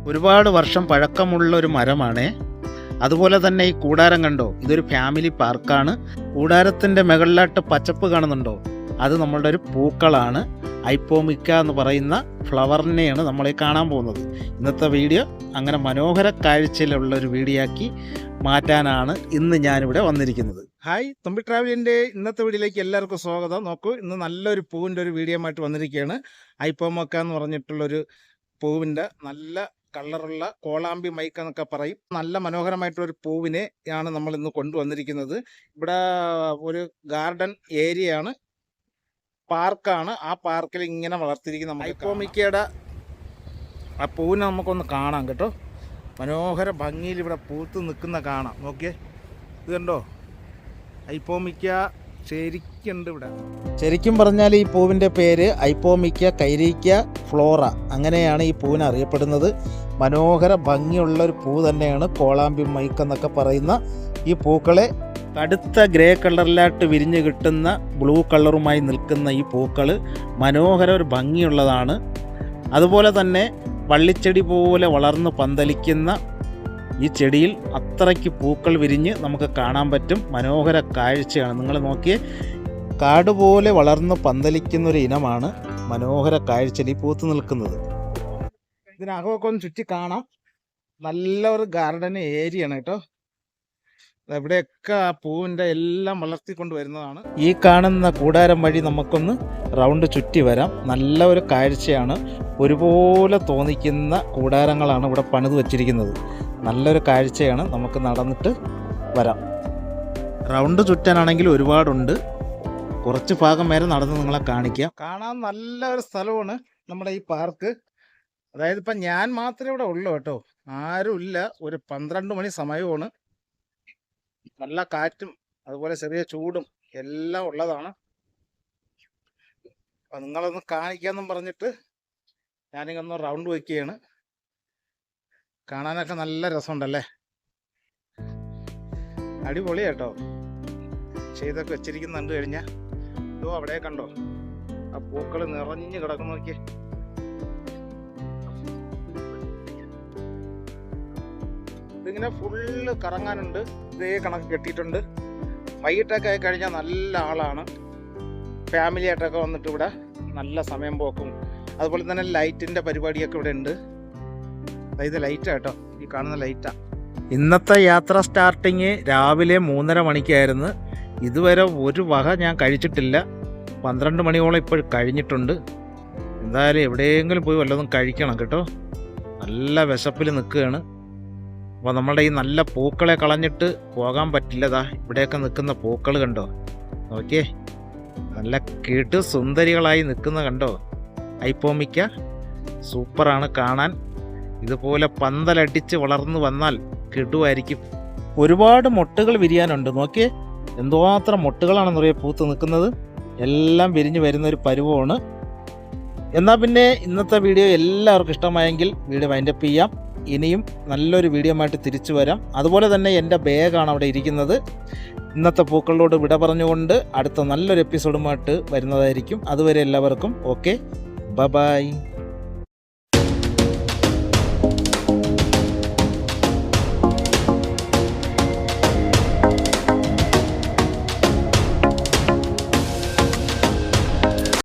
ഒരുപാട് വർഷം പഴക്കമുള്ള ഒരു മരമാണ്. അതുപോലെ തന്നെ ഈ കൂടാരം കണ്ടോ, ഇതൊരു ഫാമിലി പാർക്കാണ്. കൂടാരത്തിൻ്റെ മുകളിലായിട്ട് പച്ചപ്പ് കാണുന്നുണ്ടോ, അത് നമ്മളുടെ ഒരു പൂക്കളാണ്. ഐപ്പോമിക്ക എന്ന് പറയുന്ന ഫ്ലവറിനെയാണ് നമ്മളീ കാണാൻ പോകുന്നത്. ഇന്നത്തെ വീഡിയോ അങ്ങനെ മനോഹര കാഴ്ചയിലുള്ള ഒരു വീഡിയോ ആക്കി മാറ്റാനാണ് ഇന്ന് ഞാനിവിടെ വന്നിരിക്കുന്നത്. ഹായ്, തുമ്പി ട്രാവലിൻ്റെ ഇന്നത്തെ വീഡിയോയിലേക്ക് എല്ലാവർക്കും സ്വാഗതം. നോക്കൂ, ഇന്ന് നല്ലൊരു പൂവിൻ്റെ ഒരു വീഡിയോ ആയിട്ട് വന്നിരിക്കുകയാണ്. ഐപ്പോമക്ക എന്ന് പറഞ്ഞിട്ടുള്ളൊരു പൂവിൻ്റെ നല്ല കളറുള്ള കോളാമ്പി മൈക്ക എന്നൊക്കെ പറയും. നല്ല മനോഹരമായിട്ടുള്ളൊരു പൂവിനെ ആണ് നമ്മൾ ഇന്ന് കൊണ്ടുവന്നിരിക്കുന്നത്. ഇവിടെ ഒരു ഗാർഡൻ ഏരിയയാണ്, പാർക്കാണ്. ആ പാർക്കിൽ ഇങ്ങനെ വളർത്തിയിരിക്കുന്ന ഐപ്പോമിക്കയുടെ ആ പൂവിനെ നമുക്കൊന്ന് കാണാം കേട്ടോ. മനോഹര ഭംഗിയിൽ ഇവിടെ പൂത്ത് നിൽക്കുന്ന കാണാം. നോക്കിയേ, ഇത് കണ്ടോ, ഐപ്പോമിക്ക ശരിക്കുണ്ട് ഇവിടെ. ശരിക്കും പറഞ്ഞാൽ ഈ പൂവിൻ്റെ പേര് ഐപ്പോമിക്ക കൈരീക്ക ഫ്ലോറ, അങ്ങനെയാണ് ഈ പൂവിന് അറിയപ്പെടുന്നത്. മനോഹര ഭംഗിയുള്ള ഒരു പൂ തന്നെയാണ് കോളാമ്പി മൈക്ക് എന്നൊക്കെ പറയുന്ന ഈ പൂക്കളെ. കടുത്ത ഗ്രേ കളറിലായിട്ട് വിരിഞ്ഞ് കിട്ടുന്ന ബ്ലൂ കളറുമായി നിൽക്കുന്ന ഈ പൂക്കൾ മനോഹര ഒരു ഭംഗിയുള്ളതാണ്. അതുപോലെ തന്നെ വള്ളിച്ചെടി പോലെ വളർന്ന് പന്തലിക്കുന്ന ഈ ചെടിയിൽ അത്രയ്ക്ക് പൂക്കൾ വിരിഞ്ഞ് നമുക്ക് കാണാൻ പറ്റും. മനോഹര കാഴ്ചയാണ്. നിങ്ങൾ നോക്കിയേ, കാട് പോലെ വളർന്ന് പന്തലിക്കുന്ന ഒരു ഇനമാണ് മനോഹര കാഴ്ചയിൽ ഈ പൂത്ത് നിൽക്കുന്നത്. ഇതിനകമൊക്കെ ഒന്ന് ചുറ്റി കാണാം. നല്ല ഒരു ഗാർഡൻ ഏരിയയാണ് കേട്ടോ. എവിടെയൊക്കെ ആ പൂവിൻ്റെ എല്ലാം വളർത്തിക്കൊണ്ട് വരുന്നതാണ്. ഈ കാണുന്ന കൂടാരം വഴി നമുക്കൊന്ന് റൗണ്ട് ചുറ്റി വരാം. നല്ല ഒരു കാഴ്ചയാണ്. ഒരുപോലെ തോന്നിക്കുന്ന കൂടാരങ്ങളാണ് ഇവിടെ പണിത് വച്ചിരിക്കുന്നത്. നല്ലൊരു കാഴ്ചയാണ്. നമുക്ക് നടന്നിട്ട് വരാം. റൗണ്ട് ചുറ്റാനാണെങ്കിൽ ഒരുപാടുണ്ട്. കുറച്ച് ഭാഗം വരെ നടന്ന് നിങ്ങളെ കാണിക്കാം. കാണാൻ നല്ല ഒരു സ്ഥലമാണ് നമ്മുടെ ഈ പാർക്ക്. അതായത് ഇപ്പം ഞാൻ മാത്രമേ ഇവിടെ ഉള്ളൂ കേട്ടോ, ആരും ഇല്ല. ഒരു 12 മണി സമയമാണ്. നല്ല കാറ്റും അതുപോലെ ചെറിയ ചൂടും എല്ലാം ഉള്ളതാണ്. അപ്പം നിങ്ങളൊന്ന് കാണിക്കാമെന്നും പറഞ്ഞിട്ട് ഞാനിങ്ങൊന്ന് റൗണ്ട് വയ്ക്കുകയാണ്. കാണാനൊക്കെ നല്ല രസമുണ്ടല്ലേ, അടിപൊളി കേട്ടോ. ചെയ്തൊക്കെ വെച്ചിരിക്കുന്ന കണ്ടു കഴിഞ്ഞാൽ ഇതോ അവിടെ കണ്ടോ, ആ പൂക്കൾ നിറഞ്ഞു കിടക്കുന്നു. നോക്കിയേ, ഇതിങ്ങനെ ഫുള്ള് കറങ്ങാനുണ്ട്. ഇതേ കണക്ക് കെട്ടിയിട്ടുണ്ട്. വൈകിട്ടൊക്കെ ആയി കഴിഞ്ഞാൽ നല്ല ആളാണ്. ഫാമിലി ആയിട്ടൊക്കെ വന്നിട്ട് ഇവിടെ നല്ല സമയം പോക്കും. അതുപോലെ തന്നെ ലൈറ്റിൻ്റെ പരിപാടിയൊക്കെ ഇവിടെ ഉണ്ട്. ഇത് ലൈറ്റാണ് കേട്ടോ, ഈ കാണുന്ന ലൈറ്റാണ്. ഇന്നത്തെ യാത്ര സ്റ്റാർട്ടിങ് രാവിലെ 3:30 മണിക്കായിരുന്നു. ഇതുവരെ ഒരു വക ഞാൻ കഴിച്ചിട്ടില്ല. 12 മണിയോളം ഇപ്പോൾ കഴിഞ്ഞിട്ടുണ്ട്. എന്തായാലും എവിടെയെങ്കിലും പോയി വല്ലതും കഴിക്കണം കേട്ടോ. നല്ല വിശപ്പിൽ നിൽക്കുകയാണ്. അപ്പോൾ നമ്മളുടെ ഈ നല്ല പൂക്കളെ കളഞ്ഞിട്ട് പോകാൻ പറ്റില്ലതാ. ഇവിടെയൊക്കെ നിൽക്കുന്ന പൂക്കൾ കണ്ടോ, നോക്കിയേ, നല്ല കേട്ട് സുന്ദരികളായി നിൽക്കുന്ന കണ്ടോ. ഐപ്പോമിക്ക സൂപ്പറാണ് കാണാൻ. ഇതുപോലെ പന്തലടിച്ച് വളർന്നു വന്നാൽ കിടുവായിരിക്കും. ഒരുപാട് മൊട്ടുകൾ വിരിയാനുണ്ട്. നോക്കിയേ, എന്തുമാത്രം മൊട്ടുകളാണെന്നറിയാം പൂത്ത് നിൽക്കുന്നത്. എല്ലാം വിരിഞ്ഞ് വരുന്നൊരു പരുവമാണ്. എന്നാൽ പിന്നെ ഇന്നത്തെ വീഡിയോ എല്ലാവർക്കും ഇഷ്ടമായെങ്കിൽ വീഡിയോ വൈൻഡപ്പ് ചെയ്യാം. ഇനിയും നല്ലൊരു വീഡിയോ ആയിട്ട് തിരിച്ചു വരാം. അതുപോലെ തന്നെ എൻ്റെ ബാഗാണ് അവിടെ ഇരിക്കുന്നത്. ഇന്നത്തെ പൂക്കളോട് വിട പറഞ്ഞുകൊണ്ട് അടുത്ത നല്ലൊരു എപ്പിസോഡുമായിട്ട് വരുന്നതായിരിക്കും. അതുവരെ എല്ലാവർക്കും ഓക്കെ, ബൈ.